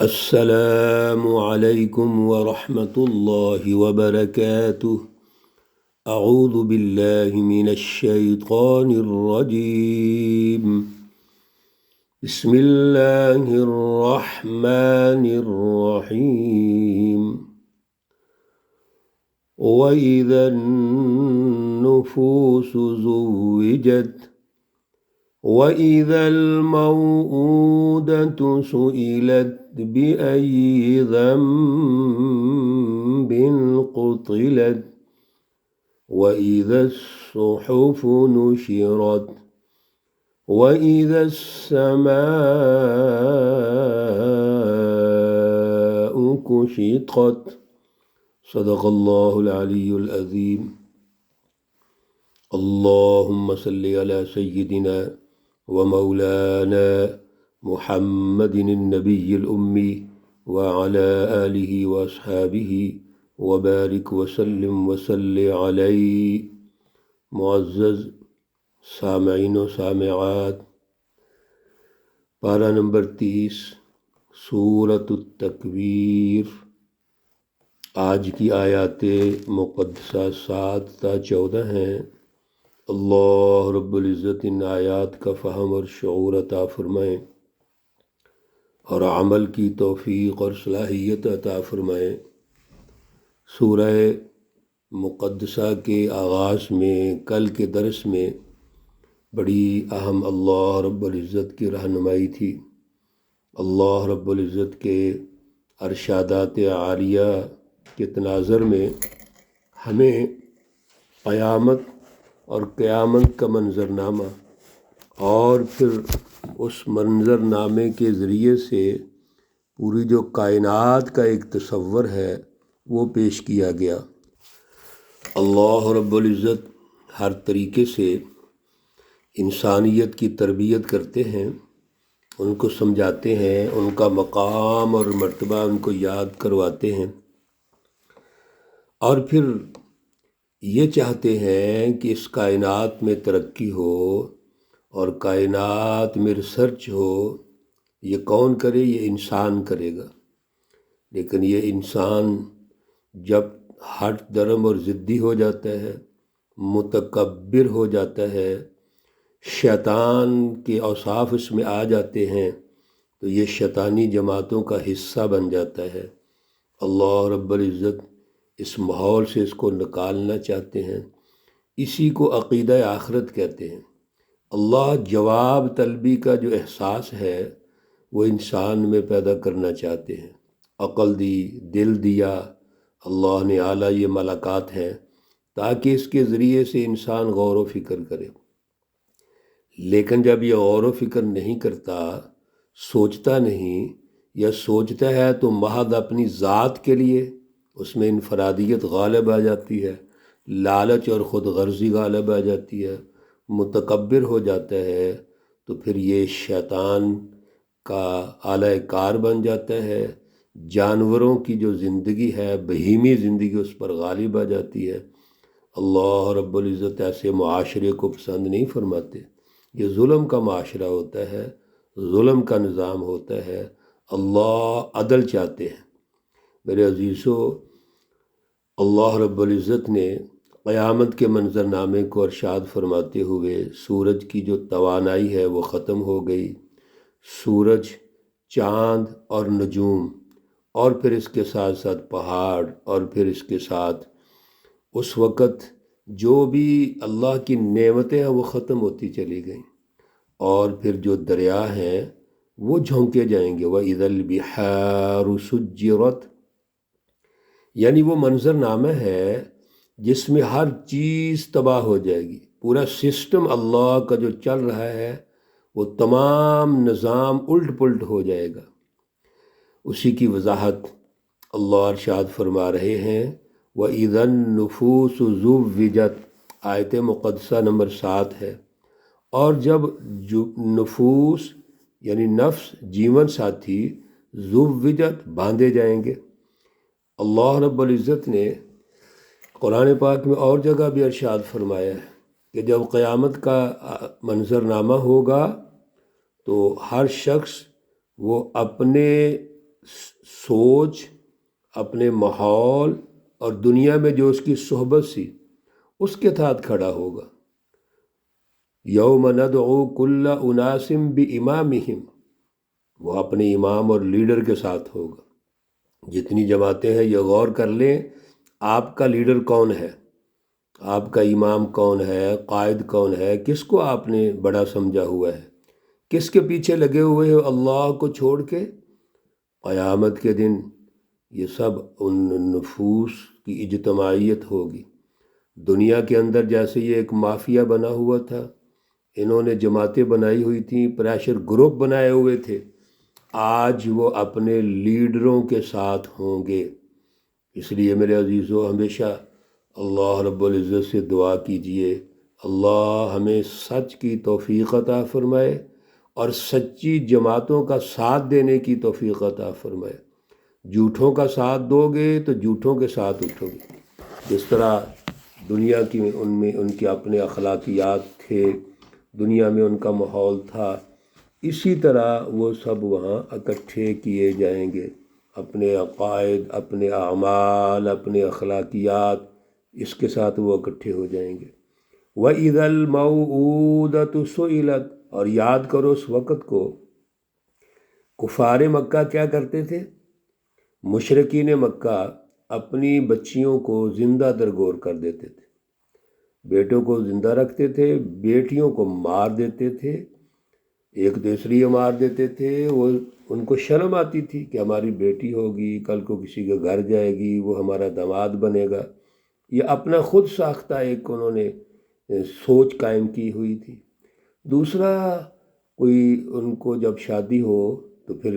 السلام علیکم ورحمۃ اللہ وبرکاتہ۔ اعوذ باللہ من الشیطان الرجیم۔ بسم اللہ الرحمن الرحیم۔ وَإِذَا النُّفُوسُ زُوِّجَتْ وَإِذَا الْمَوْءُودَةُ سُئِلَتْ بِأَيِّ ذَنبٍ قُتِلَتْ وَإِذَا الصُّحُفُ نُشِرَتْ وَإِذَا السَّمَاءُ كُشِطَتْ صدق اللہ العلی العظیم۔ اللہم صلی علی سیدنا ومولانا محمد النبی الأمی وعلى آلہ واصحابہ وبارک وسلم وصلی علیہ۔ معزز سامعین و سامعات، پارہ نمبر 30 سورۃ التکویر، آج کی آیات مقدسہ 7 تا 14 ہیں۔ اللہ رب العزت ان آیات کا فہم اور شعور عطا فرمائیں اور عمل کی توفیق اور صلاحیت عطا فرمائیں۔ سورہ مقدسہ کے آغاز میں کل کے درس میں بڑی اہم اللہ رب العزت کی رہنمائی تھی۔ اللہ رب العزت کے ارشادات عالیہ کے تناظر میں ہمیں قیامت اور قیامت کا منظرنامہ اور پھر اس منظرنامے کے ذریعے سے پوری جو کائنات کا ایک تصور ہے وہ پیش کیا گیا۔ اللہ رب العزت ہر طریقے سے انسانیت کی تربیت کرتے ہیں، ان کو سمجھاتے ہیں، ان کا مقام اور مرتبہ ان کو یاد کرواتے ہیں، اور پھر یہ چاہتے ہیں کہ اس کائنات میں ترقی ہو اور کائنات میں ریسرچ ہو۔ یہ کون کرے؟ یہ انسان کرے گا۔ لیکن یہ انسان جب ہٹ درم اور ضدی ہو جاتا ہے، متکبر ہو جاتا ہے، شیطان کے اوصاف اس میں آ جاتے ہیں، تو یہ شیطانی جماعتوں کا حصہ بن جاتا ہے۔ اللہ رب العزت اس ماحول سے اس کو نکالنا چاہتے ہیں۔ اسی کو عقیدہ آخرت کہتے ہیں۔ اللہ جواب طلبی کا جو احساس ہے وہ انسان میں پیدا کرنا چاہتے ہیں۔ عقل دی، دل دیا، اللہ نے اعلیٰ یہ ملکات ہیں تاکہ اس کے ذریعے سے انسان غور و فکر کرے۔ لیکن جب یہ غور و فکر نہیں کرتا، سوچتا نہیں، یا سوچتا ہے تو محض اپنی ذات کے لیے، اس میں انفرادیت غالب آ جاتی ہے، لالچ اور خود غرضی غالب آ جاتی ہے، متکبر ہو جاتا ہے، تو پھر یہ شیطان کا اعلی کار بن جاتا ہے۔ جانوروں کی جو زندگی ہے، بہیمی زندگی، اس پر غالب آ جاتی ہے۔ اللہ رب العزت ایسے معاشرے کو پسند نہیں فرماتے۔ یہ ظلم کا معاشرہ ہوتا ہے، ظلم کا نظام ہوتا ہے۔ اللہ عدل چاہتے ہیں۔ میرے عزیزو، اللہ رب العزت نے قیامت کے منظرنامے کو ارشاد فرماتے ہوئے سورج کی جو توانائی ہے وہ ختم ہو گئی۔ سورج، چاند اور نجوم، اور پھر اس کے ساتھ ساتھ پہاڑ، اور پھر اس کے ساتھ اس وقت جو بھی اللہ کی نعمتیں ہیں وہ ختم ہوتی چلی گئیں، اور پھر جو دریا ہیں وہ جھونکے جائیں گے۔ وَإِذَا الْبِحَارُ سُجِّرَتْ، یعنی وہ منظرنامہ ہے جس میں ہر چیز تباہ ہو جائے گی۔ پورا سسٹم اللہ کا جو چل رہا ہے وہ تمام نظام الٹ پلٹ ہو جائے گا۔ اسی کی وضاحت اللہ ارشاد فرما رہے ہیں، وَإِذَا النُّفُوسُ زُوِّجَتْ، آیت مقدسہ نمبر 7 ہے۔ اور جب نفوس یعنی نفس، جیون ساتھی، زُوِّجَتْ، باندھے جائیں گے۔ اللہ رب العزت نے قرآن پاک میں اور جگہ بھی ارشاد فرمایا ہے کہ جب قیامت کا منظرنامہ ہوگا تو ہر شخص وہ اپنے سوچ، اپنے ماحول اور دنیا میں جو اس کی صحبت سی اس کے ساتھ کھڑا ہوگا۔ یوم ندعو کل اناس بامامہم، وہ اپنے امام اور لیڈر کے ساتھ ہوگا۔ جتنی جماعتیں ہیں یہ غور کر لیں، آپ کا لیڈر کون ہے، آپ کا امام کون ہے، قائد کون ہے، کس کو آپ نے بڑا سمجھا ہوا ہے، کس کے پیچھے لگے ہوئے ہو اللہ کو چھوڑ کے۔ قیامت کے دن یہ سب ان نفوس کی اجتماعیت ہوگی۔ دنیا کے اندر جیسے یہ ایک مافیا بنا ہوا تھا، انہوں نے جماعتیں بنائی ہوئی تھیں، پریشر گروپ بنائے ہوئے تھے، آج وہ اپنے لیڈروں کے ساتھ ہوں گے۔ اس لیے میرے عزیزو ہمیشہ اللہ رب العزت سے دعا کیجئے، اللہ ہمیں سچ کی توفیق عطا فرمائے اور سچی جماعتوں کا ساتھ دینے کی توفیق عطا فرمائے۔ جھوٹوں کا ساتھ دو گے تو جھوٹوں کے ساتھ اٹھو گے۔ جس طرح دنیا کی ان کے اپنے اخلاقیات تھے، دنیا میں ان کا ماحول تھا، اسی طرح وہ سب وہاں اکٹھے کیے جائیں گے۔ اپنے عقائد، اپنے اعمال، اپنے اخلاقیات، اس کے ساتھ وہ اکٹھے ہو جائیں گے۔ وَإِذَا الْمَوْءُودَةُ سُئِلَتْ، اور یاد کرو اس وقت کو کفار مکہ کیا کرتے تھے۔ مشرکین مکہ اپنی بچیوں کو زندہ درگور کر دیتے تھے، بیٹوں کو زندہ رکھتے تھے، بیٹیوں کو مار دیتے تھے، ایک دوسری مار دیتے تھے۔ وہ ان کو شرم آتی تھی کہ ہماری بیٹی ہوگی، کل کو کسی کے گھر جائے گی، وہ ہمارا داماد بنے گا۔ یہ اپنا خود ساختہ ایک انہوں نے سوچ قائم کی ہوئی تھی۔ دوسرا، کوئی ان کو جب شادی ہو تو پھر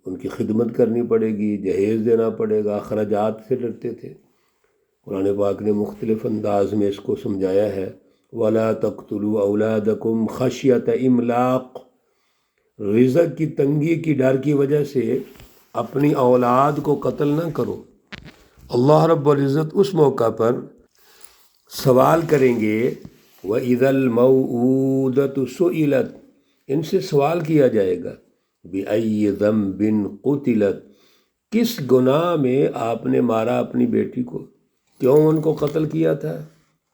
ان کی خدمت کرنی پڑے گی، جہیز دینا پڑے گا، اخراجات سے ڈرتے تھے۔ قرآن پاک نے مختلف انداز میں اس کو سمجھایا ہے، وَلَا تَقْتُلُوا أَوْلَادَكُمْ خَشْيَةَ إِمْلَاقٍ، رزق کی تنگی کی ڈر کی وجہ سے اپنی اولاد کو قتل نہ کرو۔ اللہ رب العزت اس موقع پر سوال کریں گے، وَإِذَا الْمَوْءُودَةُ سُئِلَتْ، ان سے سوال کیا جائے گا، بِأَيِّ ذَنبٍ قُتِلَتْ، کس گناہ میں آپ نے مارا اپنی بیٹی کو، کیوں ان کو قتل کیا تھا،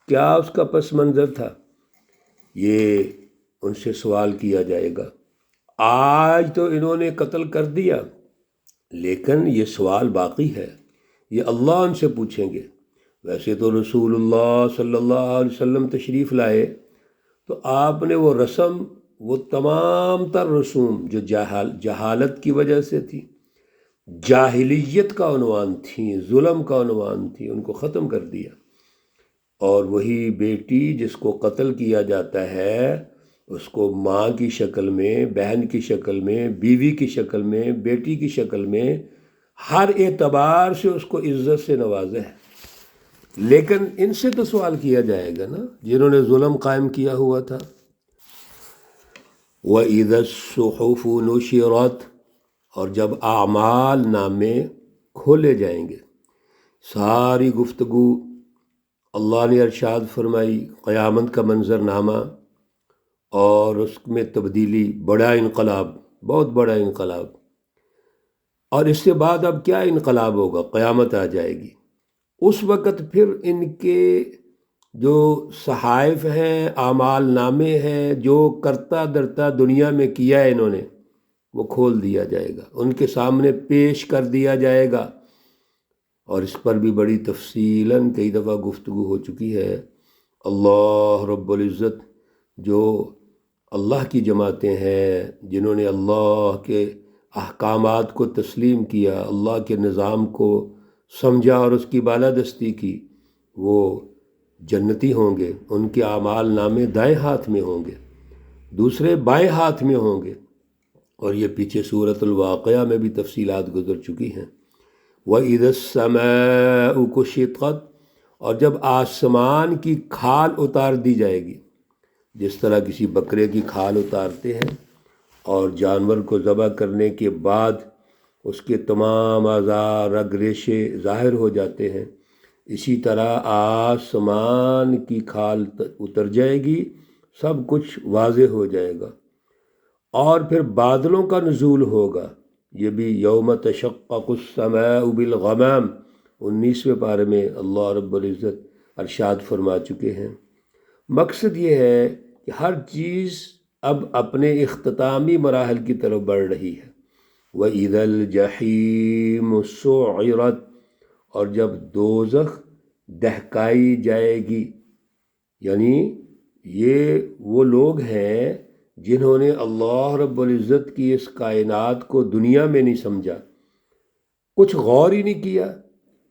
کیا اس کا پس منظر تھا، یہ ان سے سوال کیا جائے گا۔ آج تو انہوں نے قتل کر دیا، لیکن یہ سوال باقی ہے، یہ اللہ ان سے پوچھیں گے۔ ویسے تو رسول اللہ صلی اللہ علیہ وسلم تشریف لائے تو آپ نے وہ رسم، وہ تمام تر رسوم جو جہالت کی وجہ سے تھی، جاہلیت کا عنوان تھی، ظلم کا عنوان تھی، ان کو ختم کر دیا۔ اور وہی بیٹی جس کو قتل کیا جاتا ہے، اس کو ماں کی شکل میں، بہن کی شکل میں، بیوی کی شکل میں، بیٹی کی شکل میں، ہر اعتبار سے اس کو عزت سے نوازا ہے۔ لیکن ان سے تو سوال کیا جائے گا نا، جنہوں نے ظلم قائم کیا ہوا تھا۔ وَإِذَا الصُّحُفُ نُشِرَتْ، اور جب اعمال نامے کھولے جائیں گے، ساری گفتگو اللہ نے ارشاد فرمائی، قیامت کا منظر نامہ اور اس میں تبدیلی، بڑا انقلاب، بہت بڑا انقلاب۔ اور اس سے بعد اب کیا انقلاب ہوگا، قیامت آ جائے گی۔ اس وقت پھر ان کے جو صحائف ہیں، اعمال نامے ہیں، جو کرتا درتا دنیا میں کیا ہے انہوں نے، وہ کھول دیا جائے گا، ان کے سامنے پیش کر دیا جائے گا۔ اور اس پر بھی بڑی تفصیلاً کئی دفعہ گفتگو ہو چکی ہے۔ اللہ رب العزت جو اللہ کی جماعتیں ہیں، جنہوں نے اللہ کے احکامات کو تسلیم کیا، اللہ کے نظام کو سمجھا اور اس کی بالادستی کی، وہ جنتی ہوں گے۔ ان کے اعمال نامے دائیں ہاتھ میں ہوں گے، دوسرے بائیں ہاتھ میں ہوں گے۔ اور یہ پیچھے سورۃ الواقعہ میں بھی تفصیلات گزر چکی ہیں۔ وَإِذَا السَّمَاءُ كُشِطَتْ، اور جب آسمان کی کھال اتار دی جائے گی، جس طرح کسی بکرے کی کھال اتارتے ہیں اور جانور کو ذبح کرنے کے بعد اس کے تمام اعضاء، رگ ریشے ظاہر ہو جاتے ہیں، اسی طرح آسمان کی کھال اتر جائے گی، سب کچھ واضح ہو جائے گا۔ اور پھر بادلوں کا نزول ہوگا، یہ بھی یوم تشقق السماء بالغمام 19ویں پارے میں اللہ رب العزت ارشاد فرما چکے ہیں۔ مقصد یہ ہے کہ ہر چیز اب اپنے اختتامی مراحل کی طرف بڑھ رہی ہے۔ وَإِذَا الْجَحِيمُ سُعِّرَتْ، اور جب دوزخ دہکائی جائے گی، یعنی یہ وہ لوگ ہیں جنہوں نے اللہ رب العزت کی اس کائنات کو دنیا میں نہیں سمجھا، کچھ غور ہی نہیں کیا،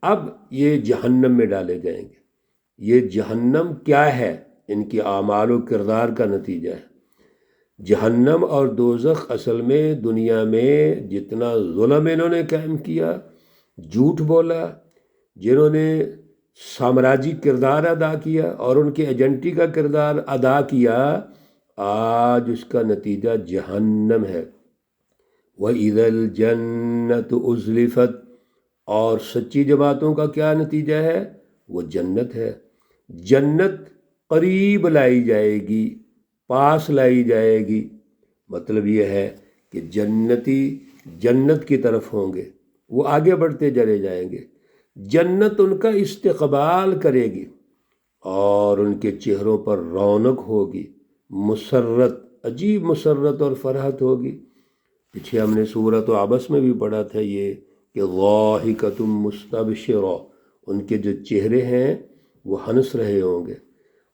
اب یہ جہنم میں ڈالے جائیں گے۔ یہ جہنم کیا ہے؟ ان کی اعمال و کردار کا نتیجہ ہے۔ جہنم اور دوزخ اصل میں دنیا میں جتنا ظلم انہوں نے قائم کیا، جھوٹ بولا، جنہوں نے سامراجی کردار ادا کیا اور ان کے ایجنٹی کا کردار ادا کیا، آج اس کا نتیجہ جہنم ہے۔ وَإِذَا الْجَنَّةُ أُزْلِفَتْ، اور سچی جماعتوں کا کیا نتیجہ ہے؟ وہ جنت ہے۔ جنت قریب لائی جائے گی، پاس لائی جائے گی۔ مطلب یہ ہے کہ جنتی جنت کی طرف ہوں گے، وہ آگے بڑھتے چلے جائیں گے، جنت ان کا استقبال کرے گی اور ان کے چہروں پر رونق ہوگی، مسرت، عجیب مسرت اور فرحت ہوگی۔ پیچھے ہم نے سورۃ عبس میں بھی پڑھا تھا یہ کہ ضاحکۃ مستبشرہ، ان کے جو چہرے ہیں وہ ہنس رہے ہوں گے،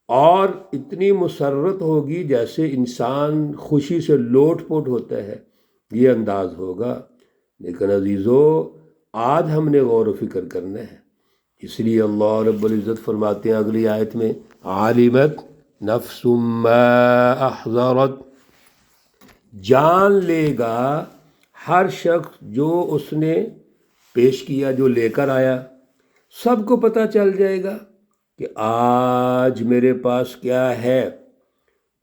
اور اتنی مسرت ہوگی جیسے انسان خوشی سے لوٹ پوٹ ہوتا ہے، یہ انداز ہوگا۔ لیکن عزیزو، آج ہم نے غور و فکر کرنا ہے، اس لیے اللہ رب العزت فرماتے ہیں اگلی آیت میں عالمت نفس ما احضرت، جان لے گا ہر شخص جو اس نے پیش کیا، جو لے کر آیا، سب کو پتہ چل جائے گا کہ آج میرے پاس کیا ہے،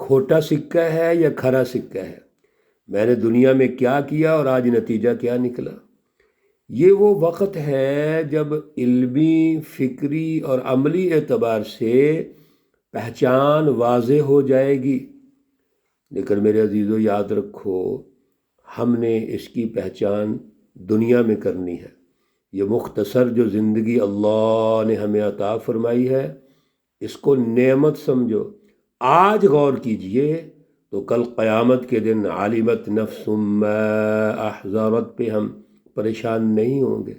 کھوٹا سکہ ہے یا کھرا سکہ ہے، میں نے دنیا میں کیا کیا اور آج نتیجہ کیا نکلا۔ یہ وہ وقت ہے جب علمی، فکری اور عملی اعتبار سے پہچان واضح ہو جائے گی۔ لیکن میرے عزیزو، یاد رکھو، ہم نے اس کی پہچان دنیا میں کرنی ہے۔ یہ مختصر جو زندگی اللہ نے ہمیں عطا فرمائی ہے، اس کو نعمت سمجھو، آج غور کیجئے تو کل قیامت کے دن عالمت نفس ما احضرت پہ ہم پریشان نہیں ہوں گے۔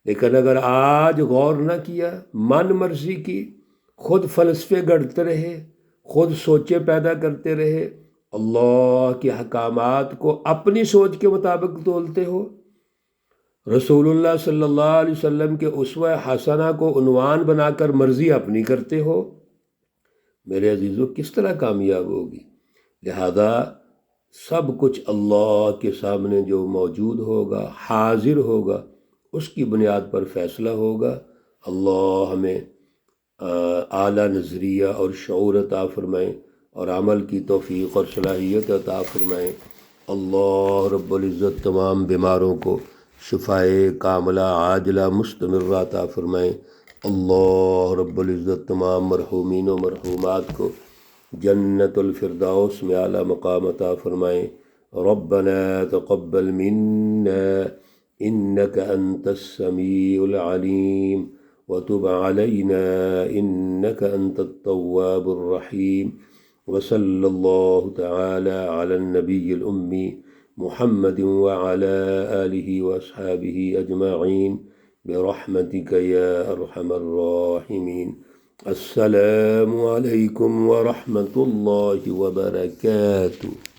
لیکن اگر آج غور نہ کیا، من مرضی کی، خود فلسفے گھڑتے رہے، خود سوچے پیدا کرتے رہے، اللہ کے احکامات کو اپنی سوچ کے مطابق تولتے ہو، رسول اللہ صلی اللہ علیہ وسلم کے اسوہ حسنہ کو عنوان بنا کر مرضی اپنی کرتے ہو، میرے عزیزو کس طرح کامیاب ہوگی؟ لہذا سب کچھ اللہ کے سامنے جو موجود ہوگا، حاضر ہوگا، اس کی بنیاد پر فیصلہ ہوگا۔ اللہ ہمیں اعلیٰ نظریہ اور شعور عطا فرمائیں اور عمل کی توفیق اور صلاحیت عطا فرمائیں۔ اللہ رب العزت تمام بیماروں کو شفائے کاملہ عاجلہ مستمرہ عطا فرمائیں۔ اللہ رب العزت تمام مرحومین و مرحومات کو جنت الفردوس میں اعلیٰ مقام عطا فرمائیں۔ ربنا تقبل منا انك انت السميع العليم وتب علينا انك انت التواب الرحيم، وصلى الله تعالى على النبي الأمي محمد وعلى آله وأصحابه أجمعين برحمتك يا أرحم الراحمين۔ السلام عليكم ورحمة الله وبركاته۔